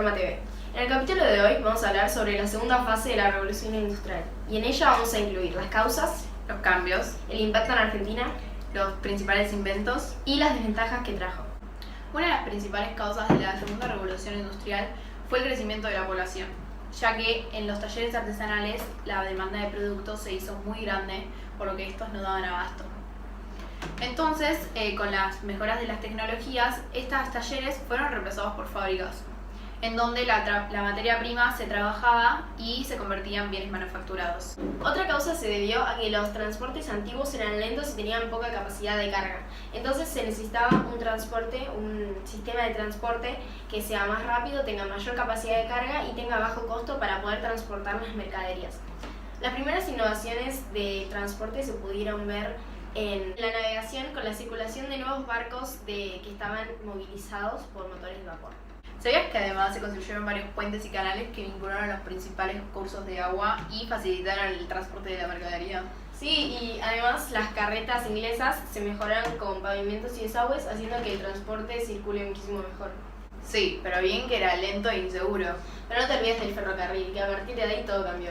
Reforma TV. En el capítulo de hoy vamos a hablar sobre la segunda fase de la revolución industrial y en ella vamos a incluir las causas, los cambios, el impacto en Argentina los principales inventos y las desventajas que trajo. Una de las principales causas de la segunda revolución industrial fue el crecimiento de la población, ya que en los talleres artesanales la demanda de productos se hizo muy grande, por lo que estos no daban abasto. Entonces, con las mejoras de las tecnologías, estos talleres fueron reemplazados por fábricas, en donde la materia prima se trabajaba y se convertía en bienes manufacturados. Otra causa se debió a que los transportes antiguos eran lentos y tenían poca capacidad de carga. Entonces se necesitaba un sistema de transporte que sea más rápido, tenga mayor capacidad de carga y tenga bajo costo para poder transportar las mercaderías. Las primeras innovaciones de transporte se pudieron ver en la navegación con la circulación de nuevos barcos que estaban movilizados por motores de vapor. ¿Sabías que además se construyeron varios puentes y canales que vincularon los principales cursos de agua y facilitaron el transporte de la mercadería? Sí, y además las carretas inglesas se mejoraron con pavimentos y desagües, haciendo que el transporte circule muchísimo mejor. Sí, pero bien que era lento e inseguro. Pero no te olvides del ferrocarril, que a partir de ahí todo cambió.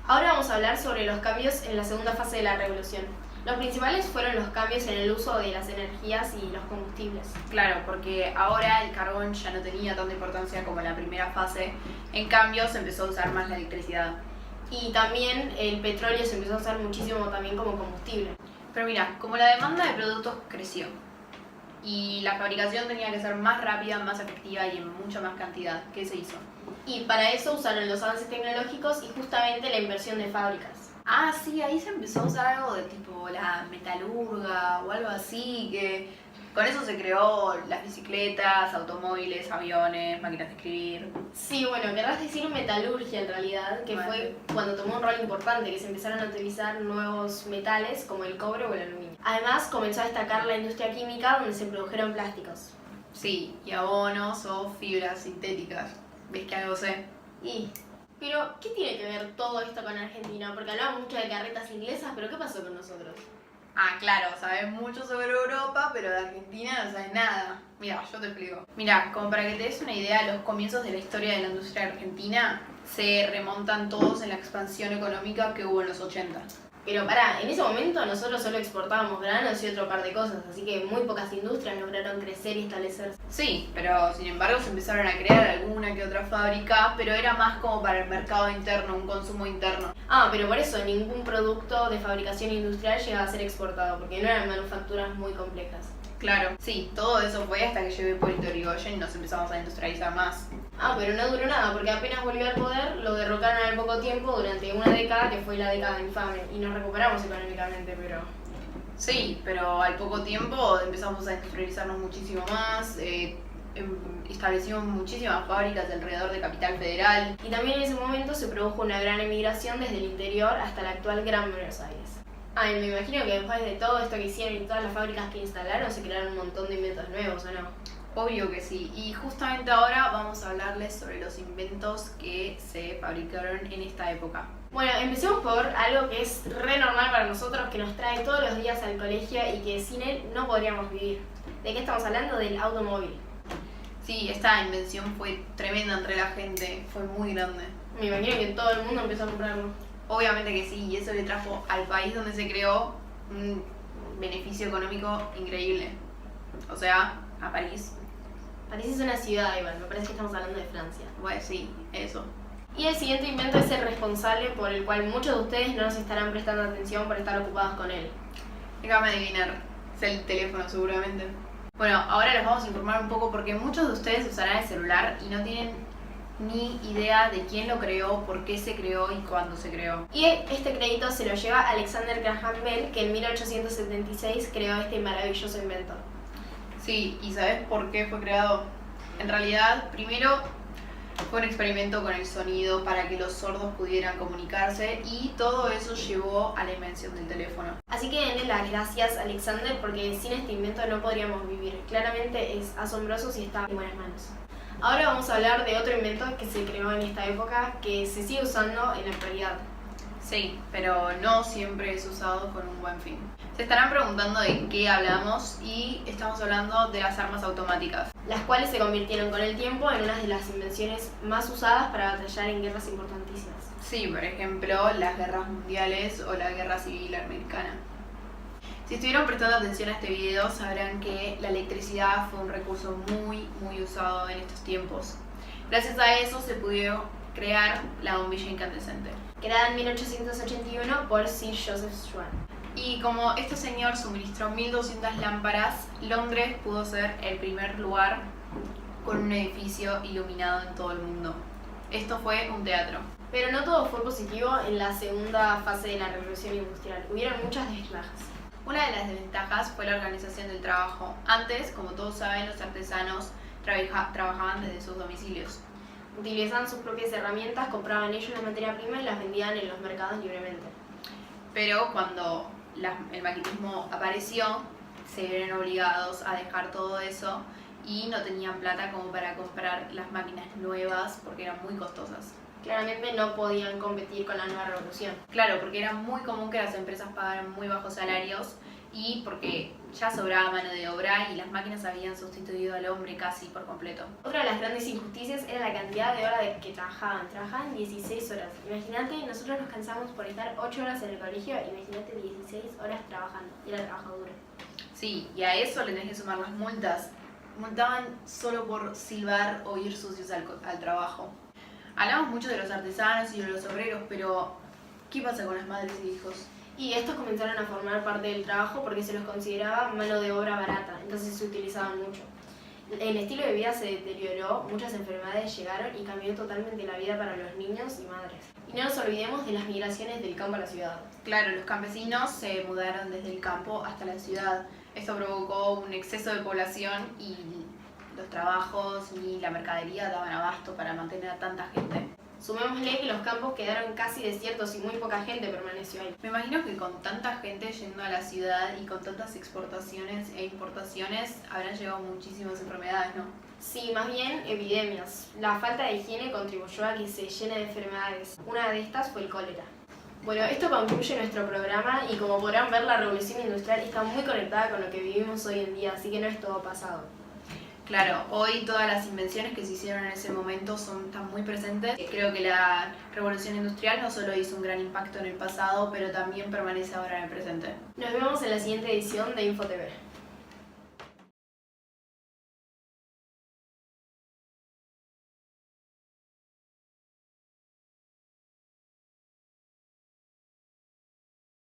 Ahora vamos a hablar sobre los cambios en la segunda fase de la revolución. Los principales fueron los cambios en el uso de las energías y los combustibles. Claro, porque ahora el carbón ya no tenía tanta importancia como en la primera fase, en cambio se empezó a usar más la electricidad. Y también el petróleo se empezó a usar muchísimo también como combustible. Pero mira, como la demanda de productos creció y la fabricación tenía que ser más rápida, más efectiva y en mucha más cantidad, ¿qué se hizo? Y para eso usaron los avances tecnológicos y justamente la inversión de fábricas. Ah, sí, ahí se empezó a usar algo de tipo la metalurga o algo así, que con eso se creó las bicicletas, automóviles, aviones, máquinas de escribir. Sí, bueno, querrás decir metalurgia en realidad, que Bueno. fue cuando tomó un rol importante, que se empezaron a utilizar nuevos metales como el cobre o el aluminio. Además, comenzó a destacar la industria química donde se produjeron plásticos. Sí, y abonos o fibras sintéticas. ¿Ves que algo sé? Pero, ¿qué tiene que ver todo esto con Argentina? Porque hablamos mucho de carretas inglesas, pero ¿qué pasó con nosotros? Ah, claro, sabes mucho sobre Europa, pero de Argentina no sabes nada. Mira, yo te explico. Mira, como para que te des una idea, los comienzos de la historia de la industria argentina se remontan todos en la expansión económica que hubo en los 80. Pero pará, en ese momento nosotros solo exportábamos granos y otro par de cosas, así que muy pocas industrias lograron crecer y establecerse. Sí, pero sin embargo se empezaron a crear alguna que otra fábrica, pero era más como para el mercado interno, un consumo interno. Ah, pero por eso ningún producto de fabricación industrial llegaba a ser exportado, porque no eran manufacturas muy complejas. Claro, sí, todo eso fue hasta que llegó Hipólito Yrigoyen y nos empezamos a industrializar más. Ah, pero no duró nada, porque apenas volvió al poder, lo derrocaron al poco tiempo durante una década que fue la década infame, y nos recuperamos económicamente, pero... Sí, pero al poco tiempo empezamos a industrializarnos muchísimo más, establecimos muchísimas fábricas alrededor de Capital Federal. Y también en ese momento se produjo una gran emigración desde el interior hasta la actual Gran Buenos Aires. Ah, y me imagino que después de todo esto que hicieron y todas las fábricas que instalaron, se crearon un montón de inventos nuevos, ¿o no? Obvio que sí, y justamente ahora vamos a hablarles sobre los inventos que se fabricaron en esta época. Bueno, empecemos por algo que es re normal para nosotros, que nos trae todos los días al colegio y que sin él no podríamos vivir. ¿De qué estamos hablando? Del automóvil. Sí, esta invención fue tremenda entre la gente, fue muy grande. Me imagino que todo el mundo empezó a comprarlo. Obviamente que sí, y eso le trajo al país donde se creó un beneficio económico increíble. O sea, a París. París es una ciudad igual, me parece que estamos hablando de Francia. Bueno, sí, eso. Y el siguiente invento es el responsable por el cual muchos de ustedes no nos estarán prestando atención por estar ocupados con él. Déjame adivinar, es el teléfono seguramente. Bueno, ahora les vamos a informar un poco porque muchos de ustedes usarán el celular y no tienen ni idea de quién lo creó, por qué se creó y cuándo se creó. Y este crédito se lo lleva Alexander Graham Bell, que en 1876 creó este maravilloso invento. Sí, ¿y sabes por qué fue creado? En realidad, primero fue un experimento con el sonido para que los sordos pudieran comunicarse y todo eso llevó a la invención del teléfono. Así que denle las gracias a Alexander porque sin este invento no podríamos vivir. Claramente es asombroso si está en buenas manos. Ahora vamos a hablar de otro invento que se creó en esta época que se sigue usando en la actualidad. Sí, pero no siempre es usado con un buen fin. Se estarán preguntando de qué hablamos y estamos hablando de las armas automáticas. Las cuales se convirtieron con el tiempo en una de las invenciones más usadas para batallar en guerras importantísimas. Sí, por ejemplo, las guerras mundiales o la guerra civil americana. Si estuvieron prestando atención a este video, sabrán que la electricidad fue un recurso muy usado en estos tiempos. Gracias a eso se pudo crear la bombilla incandescente. Creada en 1881 por Sir Joseph Swan. Y como este señor suministró 1200 lámparas, Londres pudo ser el primer lugar con un edificio iluminado en todo el mundo. Esto fue un teatro. Pero no todo fue positivo en la segunda fase de la revolución industrial. Hubieron muchas desventajas. Una de las desventajas fue la organización del trabajo. Antes, como todos saben, los artesanos trabajaban desde sus domicilios. Utilizaban sus propias herramientas, compraban ellos la materia prima y las vendían en los mercados libremente. Pero cuando el maquinismo apareció, se vieron obligados a dejar todo eso y no tenían plata como para comprar las máquinas nuevas porque eran muy costosas. Claramente no podían competir con la nueva revolución. Claro, porque era muy común que las empresas pagaran muy bajos salarios y porque ya sobraba mano de obra y las máquinas habían sustituido al hombre casi por completo. Otra de las grandes injusticias era la cantidad de horas que trabajaban. Trabajaban 16 horas. Imagínate, nosotros nos cansamos por estar 8 horas en el colegio, imagínate 16 horas trabajando. Y era trabajo duro. Sí, y a eso le tenés que sumar las multas. Multaban solo por silbar o ir sucios al trabajo. Hablamos mucho de los artesanos y de los obreros, pero ¿qué pasa con las madres y hijos? Y estos comenzaron a formar parte del trabajo porque se los consideraba mano de obra barata, entonces se utilizaban mucho. El estilo de vida se deterioró, muchas enfermedades llegaron y cambió totalmente la vida para los niños y madres. Y no nos olvidemos de las migraciones del campo a la ciudad. Claro, los campesinos se mudaron desde el campo hasta la ciudad. Esto provocó un exceso de población y los trabajos ni la mercadería daban abasto para mantener a tanta gente. Sumémosle que los campos quedaron casi desiertos y muy poca gente permaneció ahí. Me imagino que con tanta gente yendo a la ciudad y con tantas exportaciones e importaciones habrán llegado muchísimas enfermedades, ¿no? Sí, más bien epidemias. La falta de higiene contribuyó a que se llene de enfermedades. Una de estas fue el cólera. Bueno, esto concluye nuestro programa y como podrán ver, la revolución industrial está muy conectada con lo que vivimos hoy en día, así que no es todo pasado. Claro, hoy todas las invenciones que se hicieron en ese momento están muy presentes. Creo que la revolución industrial no solo hizo un gran impacto en el pasado, pero también permanece ahora en el presente. Nos vemos en la siguiente edición de InfoTV.